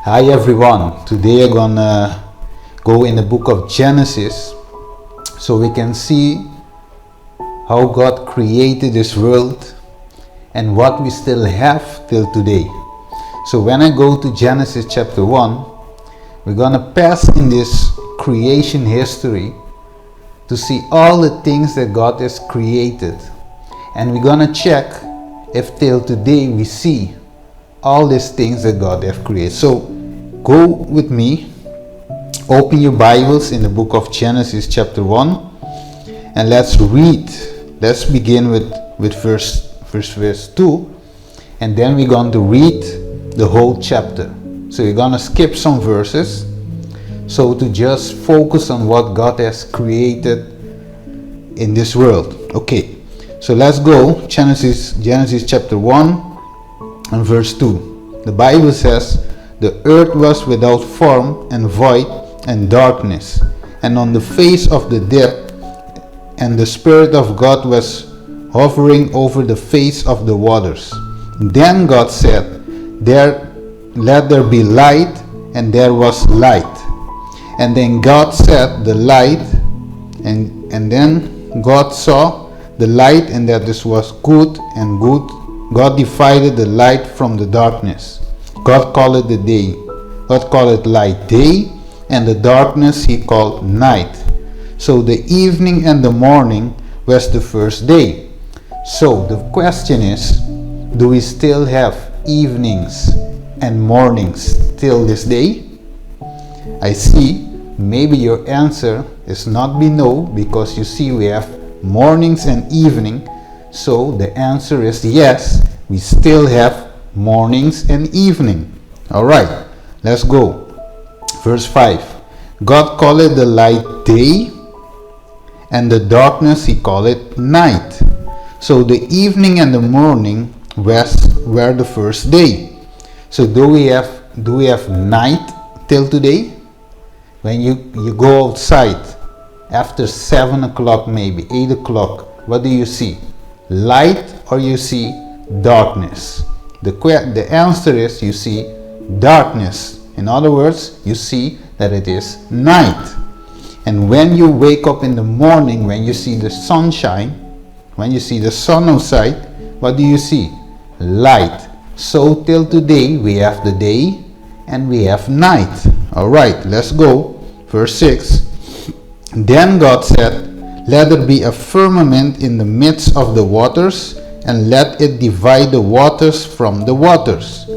Hi everyone, today I'm gonna go in the book of Genesis so we can see how God created this world and what we still have till today. So when I go to Genesis chapter 1, we're gonna pass in this creation history to see all the things that God has created, and we're gonna check if till today we see all these things that God has created. So go with me, open your Bibles in the book of Genesis chapter 1, and let's read. Let's begin with verse 2, and then we're going to read the whole chapter. So you're going to skip some verses so to just focus on what God has created in this world. Okay, so let's go. Genesis chapter 1 and verse 2. The Bible says, "The earth was without form and void and darkness, and on the face of the deep, and the Spirit of God was hovering over the face of the waters. Then God said, let there be light, and there was light. And then God said, the light, and then God saw the light, and that this was good and good. God divided the light from the darkness. God called it the day. God called it light day, and the darkness he called night. So the evening and the morning was the first day." So the question is, do we still have evenings and mornings till this day? I see maybe your answer is not be no, because you see we have mornings and evening. So the answer is yes, we still have mornings and evening. Alright, let's go. Verse 5. God called it the light day, and the darkness he called it night. So the evening and the morning were the first day. So do we have night till today? When you go outside after 7 o'clock, maybe 8 o'clock, what do you see? Light, or you see darkness? The answer is you see darkness. In other words, you see that it is night. And when you wake up in the morning, when you see the sunshine, when you see the sun outside, what do you see? Light. So till today we have the day and we have night. Alright, let's go. Verse 6. Then God said, "Let there be a firmament in the midst of the waters, and let it divide the waters from the waters."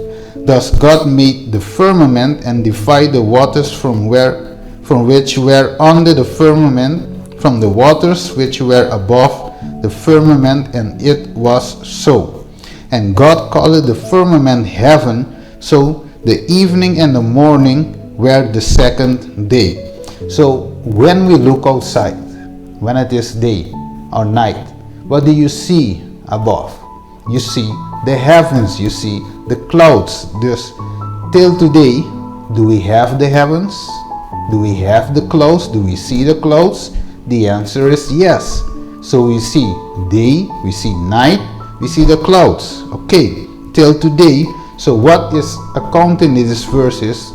Thus God made the firmament and divided the waters from which were under the firmament from the waters which were above the firmament, and it was so. And God called the firmament heaven. So the evening and the morning were the second day. So when we look outside, when it is day or night, what do you see above? You see the heavens, you see the clouds. Thus, till today, do we have the heavens? Do we have the clouds? Do we see the clouds? The answer is yes. So we see day, we see night, we see the clouds. Okay, till today. So what is accounting in these verses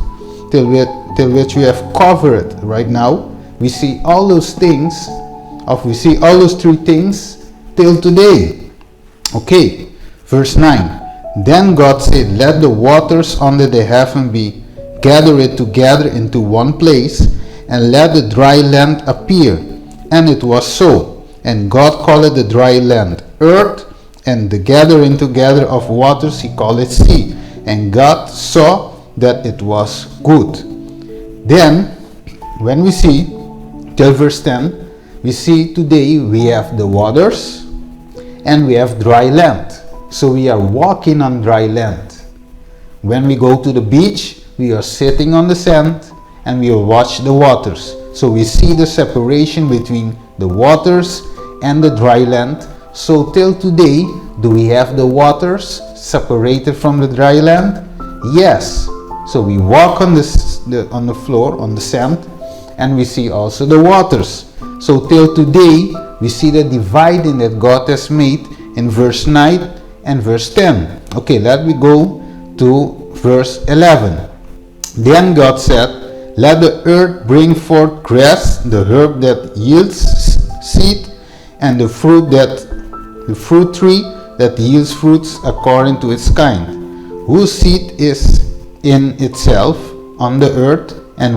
till which we have covered right now? We see all those things, we see all those three things till today. Okay, verse 9. Then God said, "Let the waters under the heaven be gathered together into one place, and let the dry land appear." And it was so. And God called the dry land earth, and the gathering together of waters he called it sea. And God saw that it was good. Then, when we see till verse 10, we see today we have the waters and we have dry land. So we are walking on dry land. When we go to the beach, we are sitting on the sand and we will watch the waters. So we see the separation between the waters and the dry land. So till today, do we have the waters separated from the dry land? Yes. So we walk on the floor, on the sand, and we see also the waters. So till today, we see the dividing that God has made in verse 9 and verse 10. Okay, let me go to verse 11. Then God said, let the earth bring forth grass, the herb that yields seed, and the fruit tree that yields fruits according to its kind, whose seed is in itself on the earth. And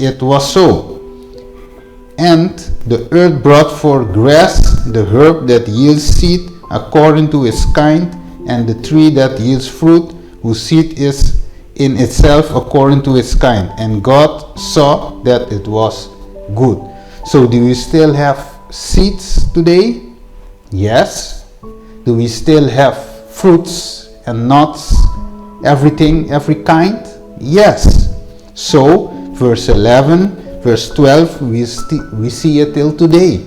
it was so. And the earth brought forth grass, the herb that yields seed according to its kind, and the tree that yields fruit, whose seed is in itself according to its kind. And God saw that it was good. So do we still have seeds today? Yes. Do we still have fruits and nuts, everything, every kind? Yes. So verse 11, verse 12, we see it till today.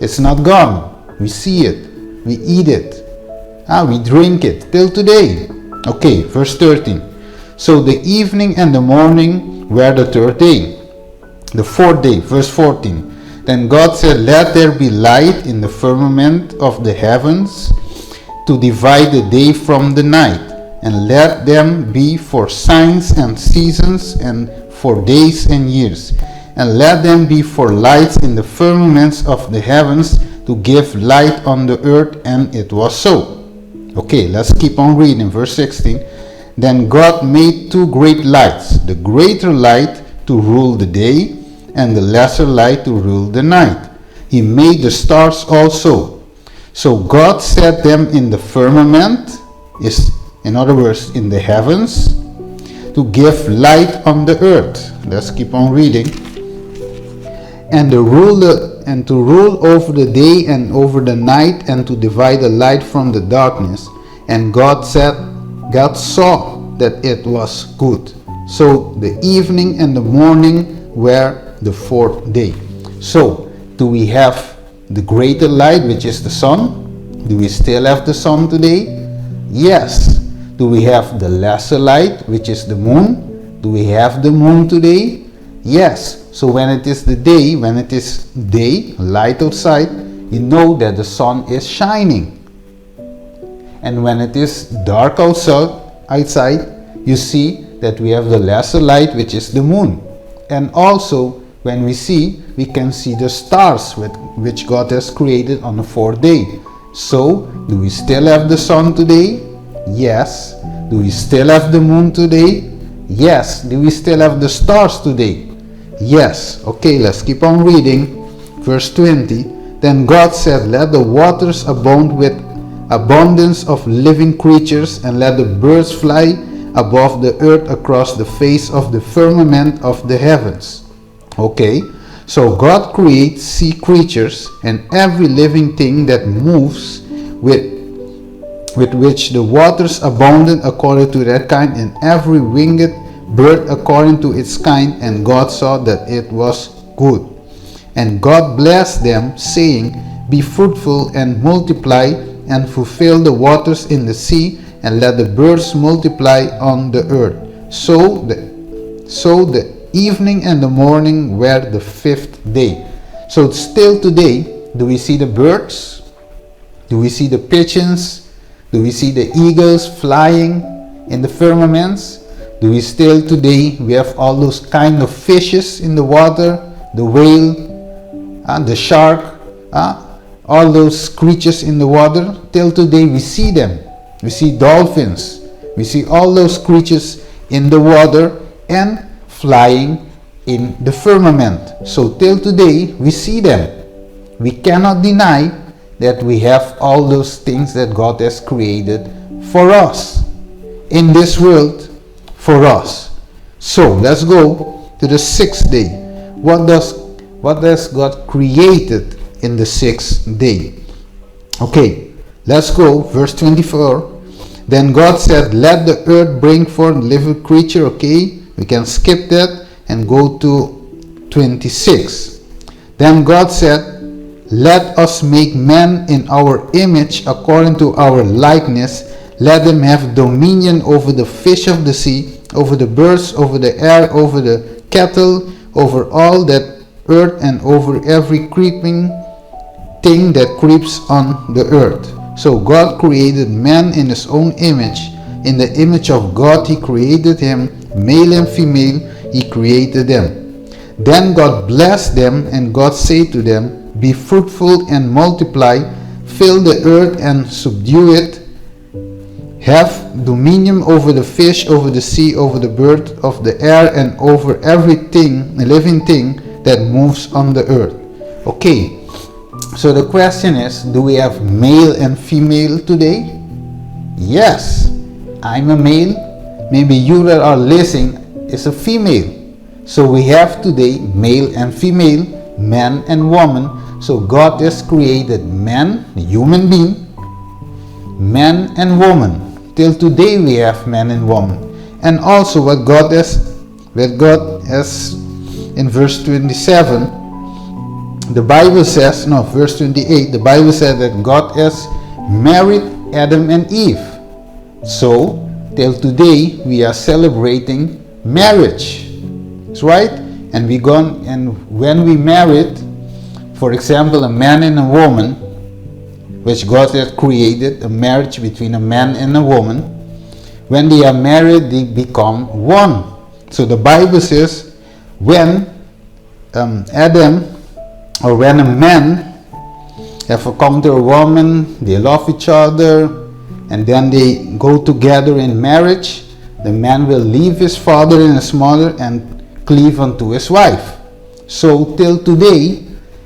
It's not gone. We see it. We eat it. We drink it till today. Okay, verse 13. So the evening and the morning were the third day. The fourth day, verse 14. Then God said, let there be light in the firmament of the heavens to divide the day from the night, and let them be for signs and seasons and for days and years, and let them be for lights in the firmaments of the heavens to give light on the earth. And it was so. Okay, let's keep on reading. Verse 16. Then God made two great lights, the greater light to rule the day, and the lesser light to rule the night. He made the stars also. So God set them in the firmament, in other words, in the heavens, to give light on the earth. Let's keep on reading. And to rule over the day and over the night, and to divide the light from the darkness. And God saw that it was good. So the evening and the morning were the fourth day. So do we have the greater light, which is the sun? Do we still have the sun today? Yes. Do we have the lesser light, which is the moon? Do we have the moon today? Yes. So when it is day, light outside, you know that the sun is shining. And when it is dark outside, you see that we have the lesser light, which is the moon. And also, when we can see the stars which God has created on the fourth day. So, do we still have the sun today? Yes. Do we still have the moon today? Yes. Do we still have the stars today? Yes. Okay, let's keep on reading. Verse 20. Then God said, let the waters abound with abundance of living creatures, and let the birds fly above the earth across the face of the firmament of the heavens. Okay, so God creates sea creatures and every living thing that moves, with which the waters abounded according to their kind, and every winged bird according to its kind. And God saw that it was good. And God blessed them, saying, be fruitful and multiply, and fulfill the waters in the sea, and let the birds multiply on the earth. So the evening and the morning were the fifth day. So still today, do we see the birds? Do we see the pigeons? Do we see the eagles flying in the firmaments? Do we still today, we have all those kind of fishes in the water, the whale, the shark, all those creatures in the water? Till today we see them. We see dolphins. We see all those creatures in the water and flying in the firmament. So till today we see them. We cannot deny that we have all those things that God has created for us in this world, for us. So let's go to the sixth day. What has God created in the sixth day? Okay, let's go. Verse 24. Then God said, let the earth bring forth living creature. Okay, we can skip that and go to 26. Then God said, let us make man in our image, according to our likeness. Let them have dominion over the fish of the sea, over the birds, over the air, over the cattle, over all that earth, and over every creeping thing that creeps on the earth. So God created man in his own image. In the image of God he created him. male and female he created them. Then God blessed them, and God said to them, be fruitful and multiply, fill the earth and subdue it, have dominion over the fish, over the sea, over the bird of the air, and over everything, a living thing that moves on the earth. Okay, so the question is, do we have male and female today? Yes, I'm a male. Maybe you that are listening is a female. So we have today male and female, man and woman. So God has created man, the human being, man and woman. Till today we have man and woman. And also what God has in verse 27, the Bible says, no, verse 28, the Bible says that God has married Adam and Eve. So till today we are celebrating marriage. That's right? And when we married, for example, a man and a woman, which God has created, a marriage between a man and a woman, when they are married, they become one. So the Bible says, when Adam, or when a man have encountered a woman, they love each other, and then they go together in marriage, the man will leave his father and his mother and cleave unto his wife. So till today,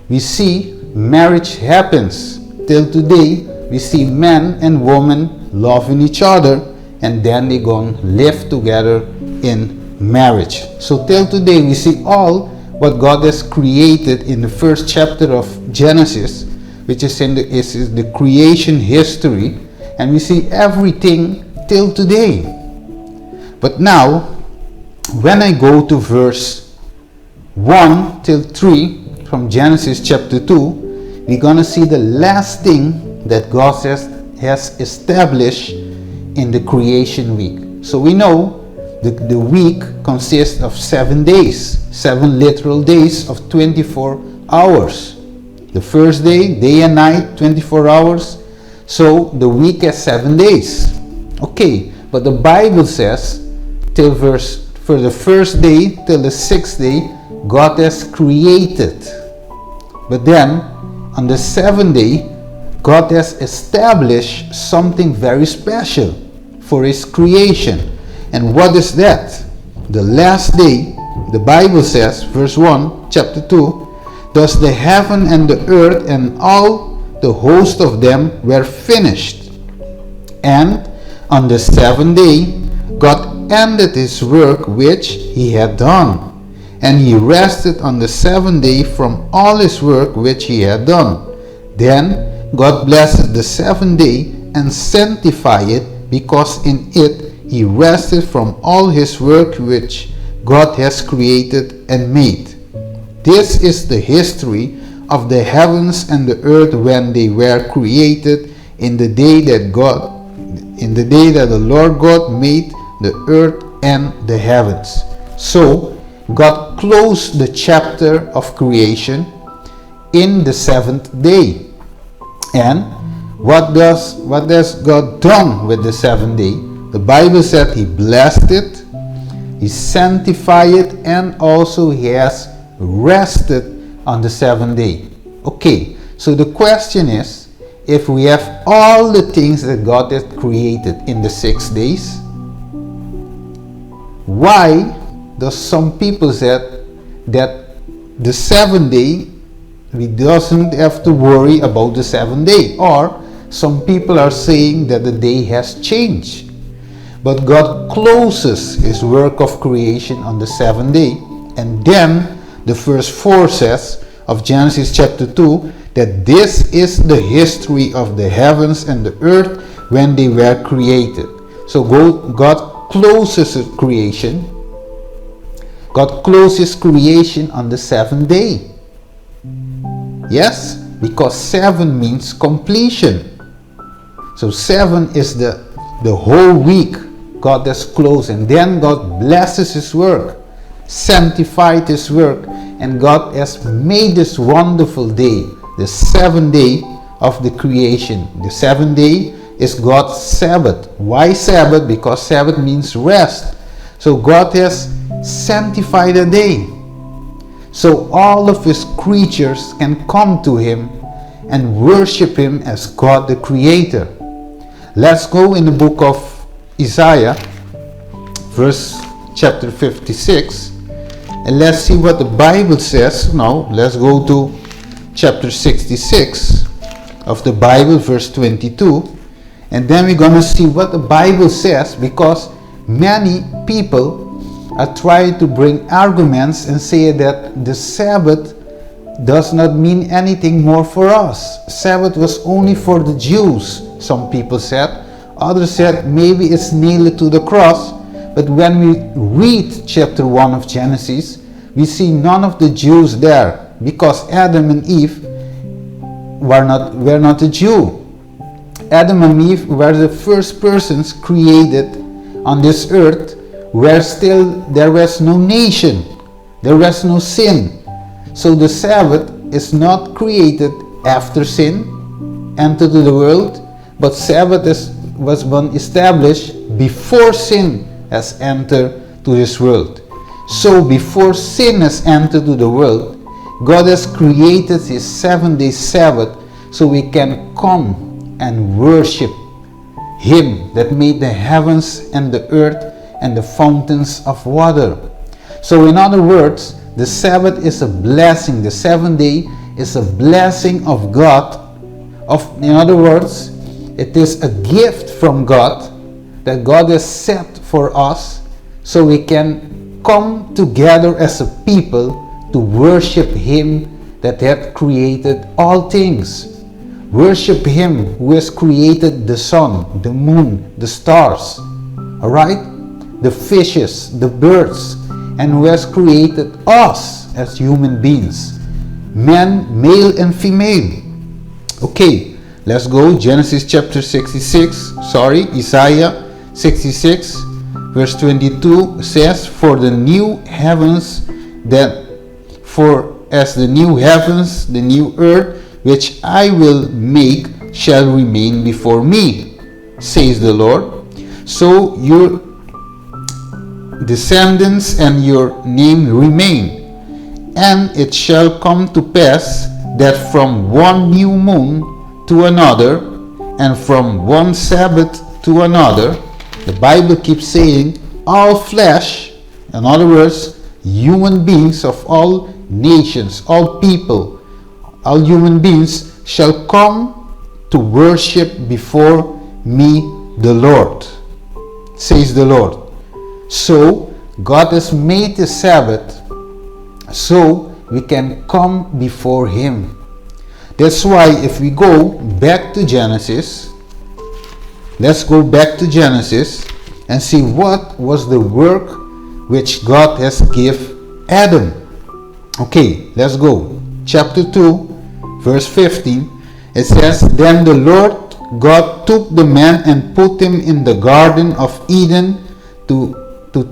we see marriage happens. Till today, we see man and woman loving each other, and then they go and live together in marriage. So till today, we see all what God has created in the first chapter of Genesis, which is the creation history, and we see everything till today. But now, when I go to verse 1 till 3 from Genesis chapter 2, we're going to see the last thing that God has established in the creation week. So we know the week consists of 7 days, 7 literal days of 24 hours. The first day, day and night, 24 hours. So the week has 7 days. Okay, but the Bible says for the first day till the 6th day, God has created. But then on the 7th day, God has established something very special for His creation. And what is that? The last day, the Bible says, verse 1, chapter 2, thus the heaven and the earth and all the host of them were finished. And on the 7th day, God ended His work which He had done. And He rested on the 7th day from all His work which He had done. Then God blessed the 7th day and sanctified it, because in it He rested from all His work which God has created and made. This is the history of the heavens and the earth when they were created in the day that the Lord God made the earth and the heavens. So God closed the chapter of creation in the 7th day. And what does God done with the 7th day? The Bible said He blessed it, He sanctified it, and also He has rested on the 7th day. Okay, so the question is, if we have all the things that God has created in the 6 days, why does some people say that the 7th day we doesn't have to worry about the 7th day? Or some people are saying that the day has changed. But God closes His work of creation on the 7th day. And then the verse 4 says of Genesis chapter 2 that this is the history of the heavens and the earth when they were created. So God closes His creation. God closes creation on the 7th day. Yes, because 7 means completion. So 7 is the whole week God has closed, and then God blesses His work, sanctified His work, and God has made this wonderful day, the 7th day of the creation. The 7th day is God's Sabbath. Why Sabbath? Because Sabbath means rest. So So God has sanctified a day, so all of his creatures can come to him and worship him as God the Creator. Let's go in the book of Isaiah, chapter 56, and let's see what the Bible says. Now let's go to chapter 66 of the Bible, verse 22, and then we're going to see what the Bible says, because many people are trying to bring arguments and say that the Sabbath does not mean anything more for us. Sabbath was only for the Jews, some people said. Others said maybe it's nailed to the cross. But when we read chapter 1 of Genesis, we see none of the Jews there, because Adam and Eve were not a Jew. Adam and Eve were the first persons created on this earth, where still there was no nation, there was no sin. So the Sabbath is not created after sin entered the world, but Sabbath was one established before sin has entered to this world. So before sin has entered to the world, God has created his 7-day Sabbath so we can come and worship him that made the heavens and the earth and the fountains of water. So in other words, the Sabbath is a blessing. The 7th day is a blessing of God. In other words, it is a gift from God that God has set for us, so we can come together as a people to worship him that hath created all things. Worship him who has created the sun, the moon, the stars, alright? The fishes, the birds, and who has created us as human beings, men, male and female. Okay, let's go. Isaiah 66 verse 22 says, for as the new heavens, the new earth, which I will make, shall remain before me, says the Lord. So your descendants and your name remain, and it shall come to pass that from one new moon to another, and from one Sabbath to another, the Bible keeps saying, all flesh, in other words, human beings of all nations, all people, all human beings shall come to worship before me, the Lord, says the Lord. So God has made the Sabbath so we can come before him. That's why if we go back to Genesis, let's go back to Genesis and see what was the work which God has given Adam. Okay, let's go. Chapter 2, verse 15. It says, then the Lord God took the man and put him in the garden of Eden to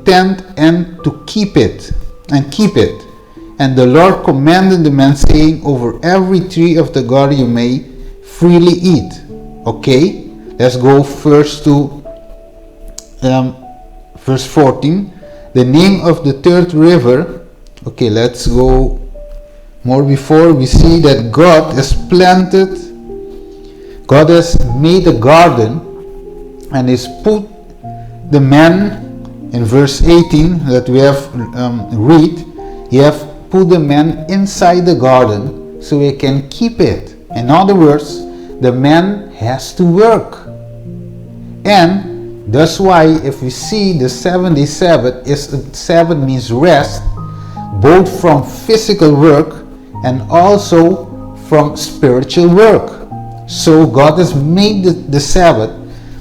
tend and to keep it. And the Lord commanded the man, saying, over every tree of the garden you may freely eat. Okay, let's go first to verse 14. The name of the third river. Okay, let's go more before. We see that God has made a garden and has put the man, in verse 18 that we have read, he have put the man inside the garden so he can keep it. In other words, the man has to work. And that's why if we see the 7-day Sabbath means rest, both from physical work and also from spiritual work. So God has made the Sabbath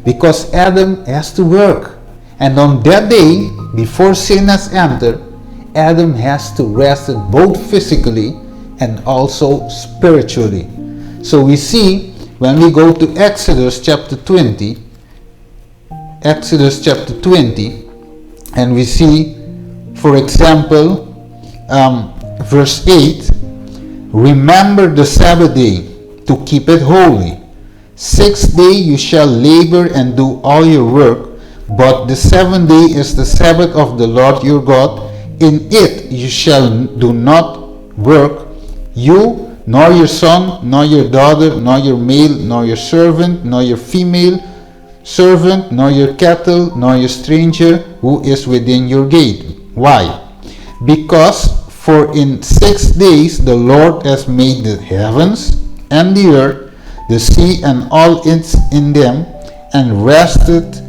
because Adam has to work. And on that day, before sin has entered, Adam has to rest both physically and also spiritually. So we see when we go to Exodus chapter 20, and we see, for example, verse 8, remember the Sabbath day to keep it holy. 6 days you shall labor and do all your work, But the seventh day is the Sabbath of the Lord your God. In it you shall do not work, you, nor your son, nor your daughter, nor your male, nor your servant, nor your female servant, nor your cattle, nor your stranger who is within your gate. Why? Because for in 6 days the Lord has made the heavens and the earth, the sea and all its in them, and rested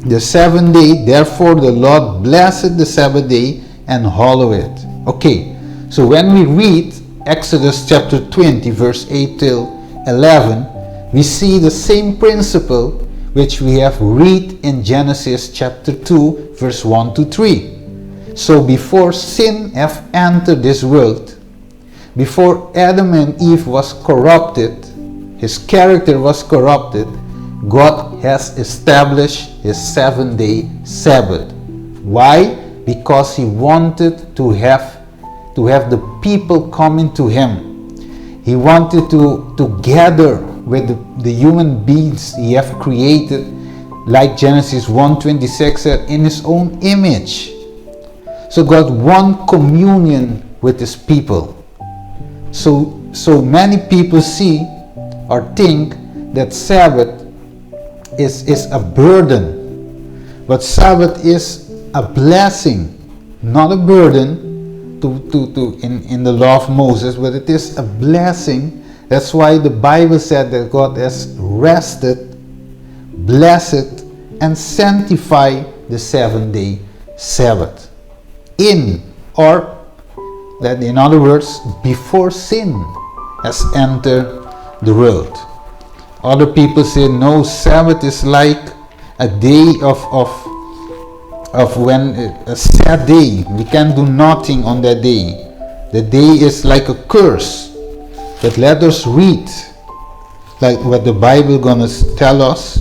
the seventh day. Therefore the Lord blessed the Sabbath day and hallowed it. Okay, so when we read Exodus chapter 20 verse 8 till 11, we see the same principle which we have read in Genesis chapter 2 verse 1 to 3. So before sin have entered this world, before Adam and Eve was corrupted, his character was corrupted, God has established his 7-day Sabbath. Why? Because he wanted to have the people coming to him. He wanted to gather with the human beings he have created, like Genesis 1:26 said, in his own image. So God wants communion with his people. So many people see or think that Sabbath is a burden, but Sabbath is a blessing, not a burden in the law of Moses, but it is a blessing. That's why the Bible said that God has rested, blessed, and sanctified the 7-day Sabbath. In other words, before sin has entered the world. Other people say no, Sabbath is like a day of when a sad day. We can do nothing on that day. The day is like a curse. But let us read like what the Bible gonna tell us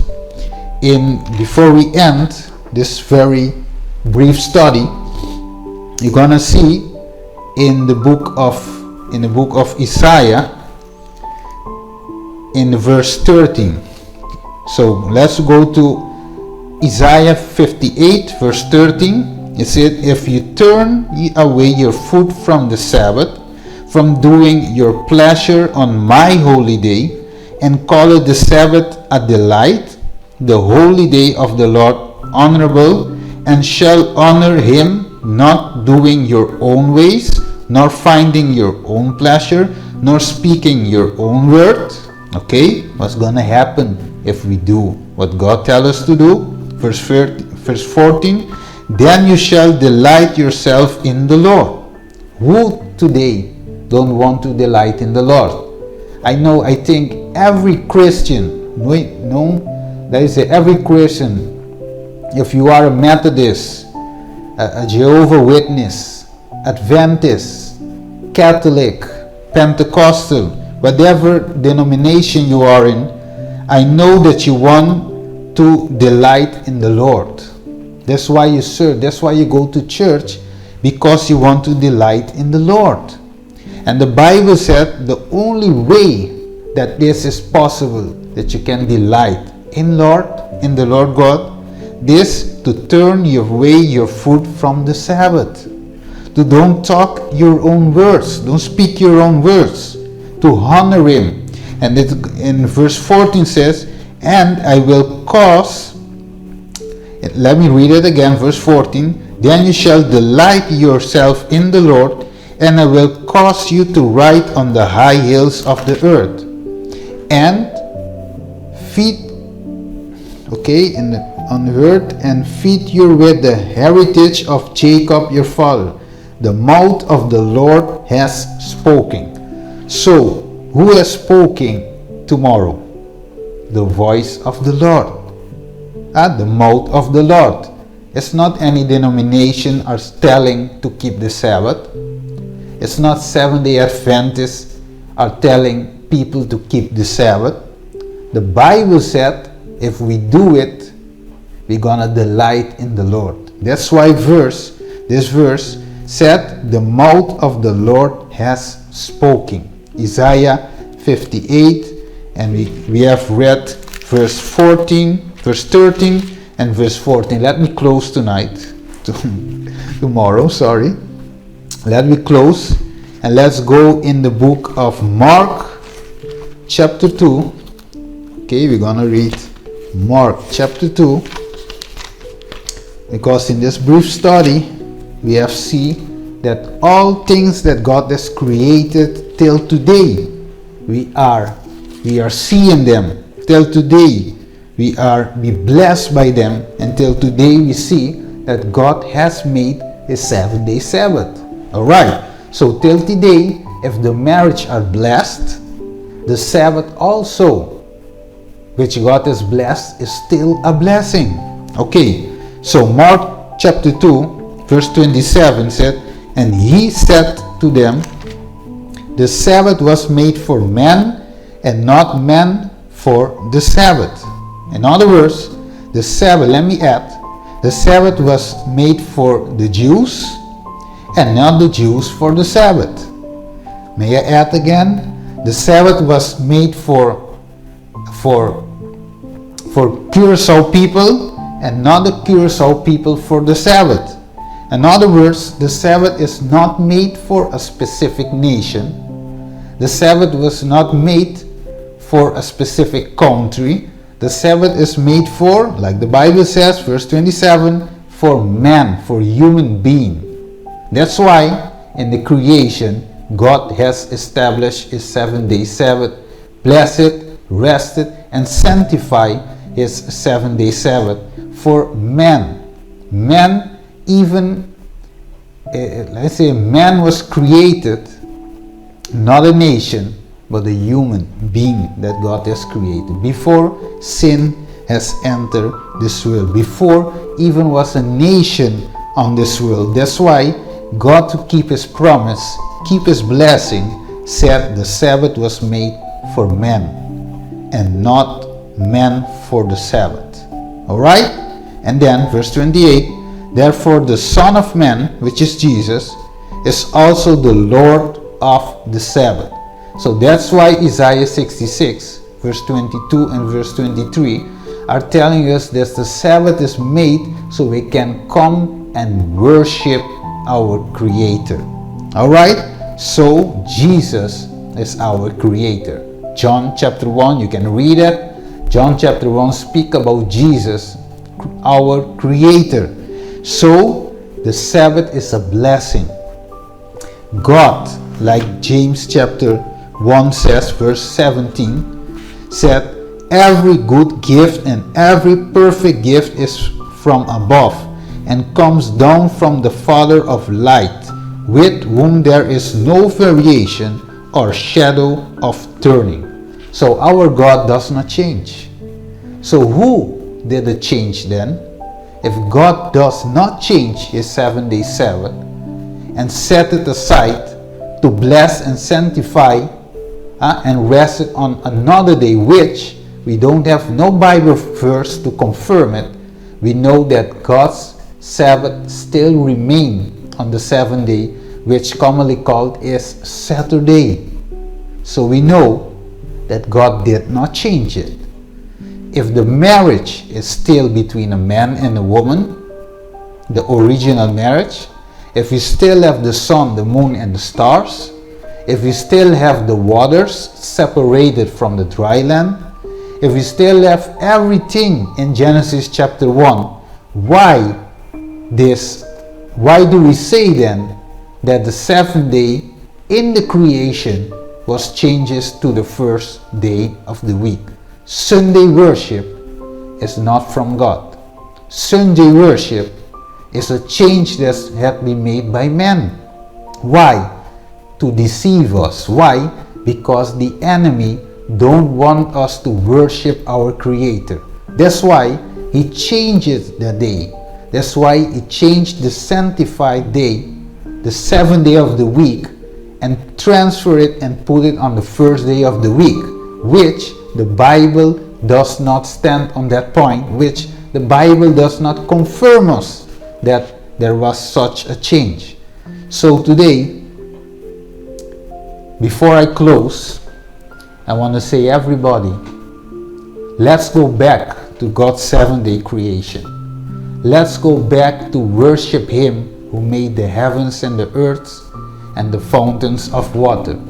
before we end this very brief study. You're gonna see in the book of Isaiah in verse 13. So let's go to Isaiah 58 verse 13. It said, if you turn away your foot from the Sabbath, from doing your pleasure on my holy day, and call it the Sabbath a delight, the holy day of the Lord honorable, and shall honor him, not doing your own ways, nor finding your own pleasure, nor speaking your own word. Okay, what's gonna happen if we do what God tells us to do? Verse 14, then you shall delight yourself in the Lord. Who today don't want to delight in the Lord? I think every Christian, every Christian, if you are a Methodist, a Jehovah Witness, Adventist, Catholic, Pentecostal, whatever denomination you are in, I know that you want to delight in the Lord. That's why you serve. That's why you go to church, because you want to delight in the Lord. And the Bible said the only way that this is possible, that you can delight in the Lord God, this to turn your foot from the Sabbath. To don't talk your own words, don't speak your own words, to honor him. And in verse 14 says, and I will cause, let me read it again, verse 14, then you shall delight yourself in the Lord, and I will cause you to ride on the high hills of the earth, and feed, on earth, and feed you with the heritage of Jacob your father. The mouth of the Lord has spoken. So, who has spoken tomorrow? The voice of the Lord. The mouth of the Lord. It's not any denomination are telling to keep the Sabbath. It's not Seventh-day Adventists are telling people to keep the Sabbath. The Bible said if we do it, we're gonna delight in the Lord. That's why this verse said, the mouth of the Lord has spoken. Isaiah 58, and we have read verse 13, and verse 14. Let me close tonight. Tomorrow, sorry. Let me close and let's go in the book of Mark chapter 2. Okay, we're gonna read Mark chapter 2, because in this brief study we have seen that all things that God has created till today, we are seeing them till today. We are be blessed by them until today. We see that God has made a 7-day Sabbath. Alright, so till today, if the marriage are blessed, the Sabbath also, which God has blessed, is still a blessing. Okay, so Mark chapter 2 verse 27 said, and he said to them, the Sabbath was made for man, and not man for the Sabbath. In other words, the Sabbath, let me add, the Sabbath was made for the Jews, and not the Jews for the Sabbath. May I add again? The Sabbath was made for Curacao people, and not the Curacao people for the Sabbath. In other words, the Sabbath is not made for a specific nation. The Sabbath was not made for a specific country. The Sabbath is made for, like the Bible says, verse 27, for man, for human being. That's why in the creation, God has established a 7-day Sabbath, blessed, rested, and sanctified his 7-day Sabbath for man. Man, even, let's say, man was created, not a nation, but a human being that God has created. Before sin has entered this world, before even was a nation on this world. That's why God, to keep his promise, keep his blessing, said the Sabbath was made for men and not men for the Sabbath. Alright? And then verse 28, therefore the Son of Man, which is Jesus, is also the Lord of the Sabbath. So that's why Isaiah 66 verse 22 and verse 23 are telling us that the Sabbath is made so we can come and worship our Creator. Alright, so Jesus is our Creator. John chapter 1, you can read it. John chapter 1 speak about Jesus, our Creator. So the Sabbath is a blessing. God, like James chapter 1 says, verse 17, said, every good gift and every perfect gift is from above, and comes down from the Father of light, with whom there is no variation or shadow of turning. So our God does not change. So who did the change then? If God does not change his 7-day Sabbath and set it aside to bless and sanctify and rest it on another day, which we don't have no Bible verse to confirm it, we know that God's Sabbath still remain on the 7th day, which commonly called is Saturday. So we know that God did not change it. If the marriage is still between a man and a woman, the original marriage, if we still have the sun, the moon, and the stars, if we still have the waters separated from the dry land, if we still have everything in Genesis chapter 1, why do we say then that the 7th day in the creation was changes to the first day of the week? Sunday worship is not from God. Sunday worship is a change that had been made by men. Why? To deceive us. Why? Because the enemy don't want us to worship our Creator. That's why he changes the day. That's why he changed the sanctified day, the 7th day of the week, and transfer it and put it on the first day of the week, which the Bible does not stand on that point, which the Bible does not confirm us that there was such a change. So today, before I close, I want to say, everybody, let's go back to to God's 7-day creation. Let's go back to worship Him who made the heavens and the earth and the fountains of water.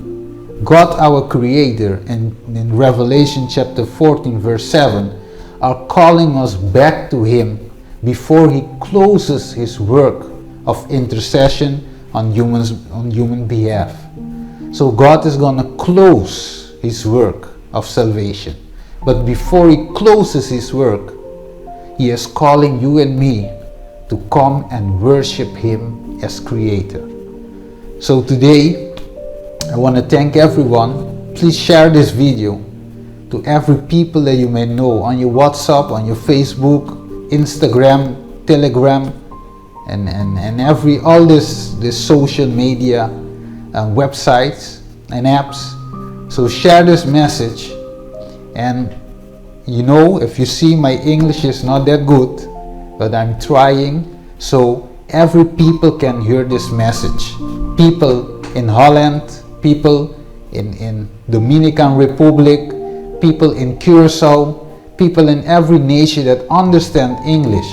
God, our Creator, and in Revelation chapter 14 verse 7, are calling us back to Him before He closes His work of intercession on human behalf. So God is going to close His work of salvation. But before He closes His work, He is calling you and me to come and worship Him as Creator. So today, I want to thank everyone. Please share this video to every people that you may know on your WhatsApp, on your Facebook, Instagram, Telegram, and all this social media websites and apps. So share this message. And if you see, my English is not that good, but I'm trying so every people can hear this message. People in Holland, people in Dominican Republic, people in Curacao, people in every nation that understand English.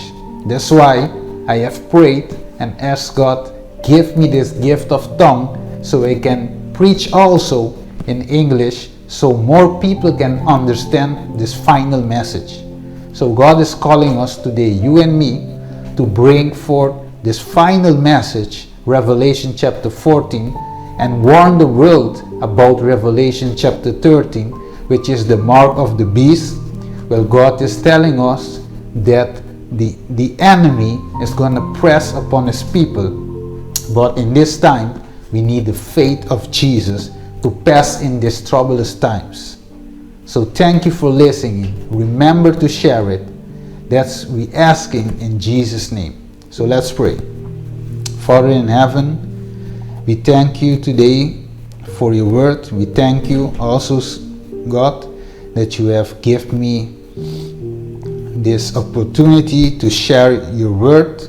That's why I have prayed and asked God, give me this gift of tongue so I can preach also in English, so more people can understand this final message. So God is calling us today, you and me, to bring forth this final message, Revelation chapter 14, and warn the world about Revelation chapter 13, which is the mark of the beast. Well, God is telling us that the enemy is going to press upon His people. But in this time, we need the faith of Jesus to pass in these troublous times. So thank you for listening. Remember to share it. That's we asking in Jesus' name. So let's pray. Father in heaven, we thank you today for your word. We thank you also, God, that you have given me this opportunity to share your word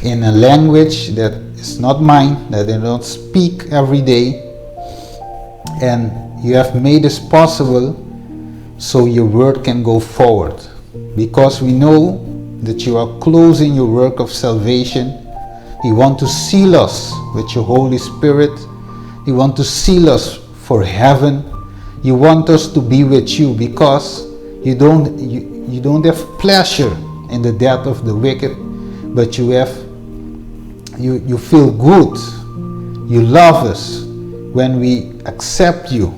in a language that is not mine, that I don't speak every day. And you have made this possible so your word can go forward. Because we know that you are closing your work of salvation. You want to seal us with your Holy Spirit. You want to seal us for heaven. You want us to be with you because you don't have pleasure in the death of the wicked, but you feel good. You love us when we accept you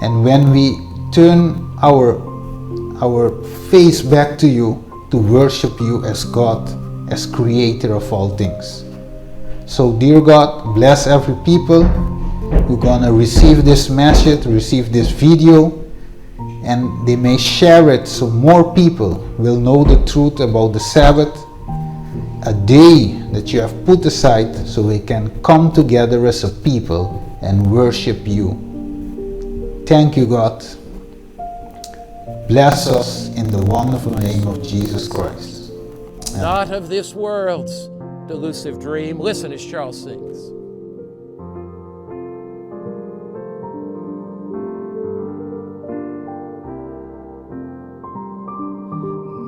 and when we turn our face back to you to worship you as God, as Creator of all things. So dear God, bless every people who are gonna receive this message, receive this video, and they may share it so more people will know the truth about the Sabbath, a day that you have put aside so we can come together as a people and worship you. Thank you, God. Bless us in the wonderful name of Jesus Christ. Amen. Not of this world's delusive dream. Listen as Charles sings.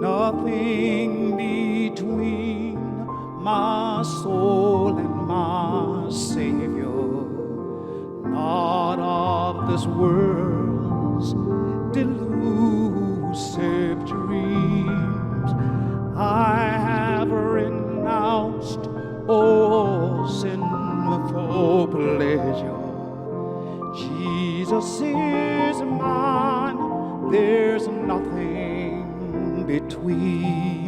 Nothing between my soul and my Savior, not of this world's delusive dreams. I have renounced all sinful pleasure. Jesus is mine, there's nothing between,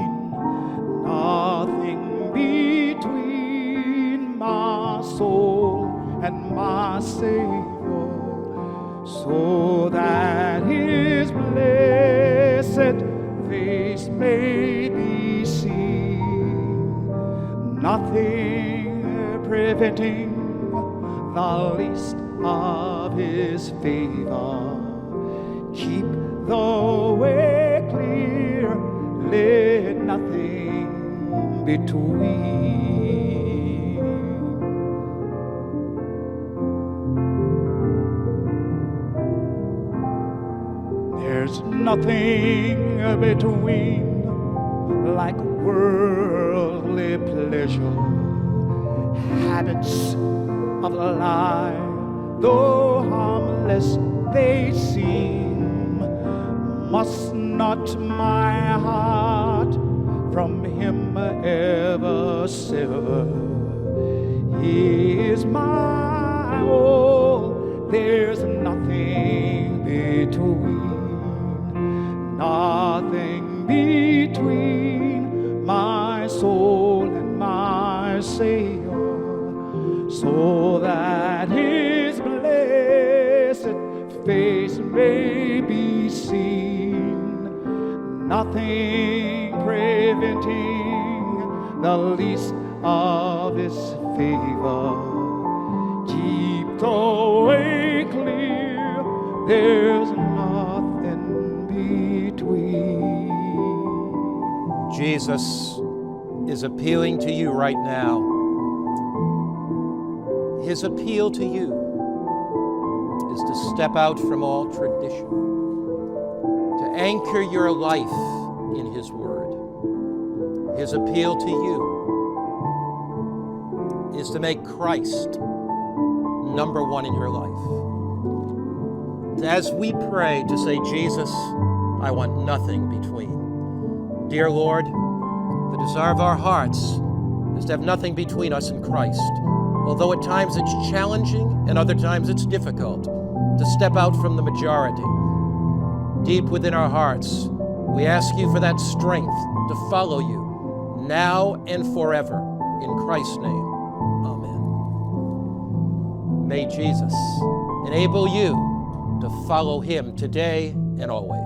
nothing between my soul and my Savior, so that His blessed face may be seen, nothing preventing the least of His favor. Keep the way clear, let nothing between. There's nothing between like worldly pleasure, habits of life, though harmless they seem. Must not my heart from him ever sever? He is my all, there's nothing between, nothing between my soul and my Savior, so that his blessed face may be seen, nothing preventing the least of his favor. Keep the way clear, there's nothing between. Jesus is appealing to you right now. His appeal to you is to step out from all tradition, to anchor your life in His Word. His appeal to you is to make Christ number one in your life. As we pray, to say, Jesus, I want nothing between. Dear Lord, the desire of our hearts is to have nothing between us and Christ. Although at times it's challenging and other times it's difficult to step out from the majority. Deep within our hearts, we ask you for that strength to follow you now and forever. In Christ's name, amen. May Jesus enable you to follow him today and always.